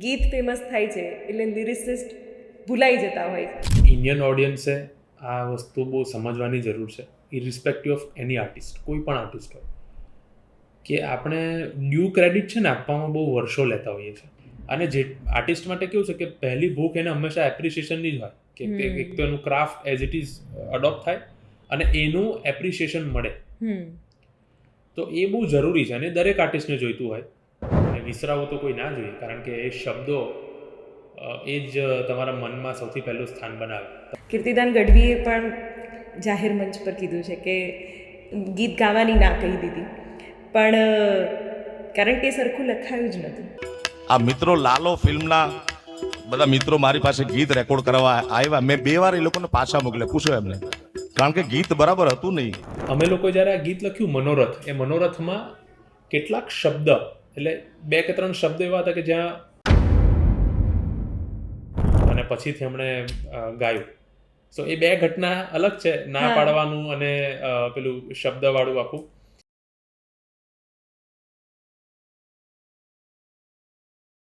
ગીત ફેમસ થાય છે એટલે લિરિસિસ્ટ ભૂલાઈ જતા હોય છે. ઇન્ડિયન ઓડિયન્સે આ વસ્તુ બહુ સમજવાની જરૂર છે, ઇરિસ્પેક્ટિવ ઓફ એની આર્ટિસ્ટ, કોઈ પણ આર્ટિસ્ટ હોય, કે આપણે ડ્યુ ક્રેડિટ છે ને આપવામાં બહુ વર્ષો લેતા હોઈએ છીએ. અને જે આર્ટિસ્ટ માટે કેવું છે કે પહેલી ભૂખ એને હંમેશા એપ્રિસિએશનની જ હોય, કે એક તો એનું craft as it is adopt થાય અને એનું એપ્રિસિએશન મળે. તો એ બહુ જરૂરી છે અને દરેક આર્ટિસ્ટને જોઈતું હોય. અને વિસરાવું તો કોઈ ના જોઈએ, કારણ કે એ શબ્દો એ જ તમારા મનમાં સૌથી પહેલું સ્થાન બનાવે. કીર્તિદાન ગઢવીએ પણ જાહેર મંચ પર કીધું છે કે ગીત ગાવાની ના કહી દીધી, પણ કારણ કે સરખું લખાયું જ નહોતું. આ મિત્રો લાલો ફિલ્મના બધા મિત્રો મારી પાસે ગીત રેકોર્ડ કરવા આવ્યા. મેં 2 વાર એ લોકોને પાછા મોકલ્યા, પૂછો એમને, કારણ કે ગીત બરાબર હતું નહીં. અમે લોકો જ્યારે આ ગીત લખ્યું મનોરથ, એ મનોરથમાં કેટલાક શબ્દ, એટલે 2 કે 3 શબ્દ એવા હતા કે જ્યાં, અને પછીથી એમણે ગાયું. સો એ 2 ઘટના અલગ છે, ના પાડવાનું અને પેલું શબ્દવાળું આખું.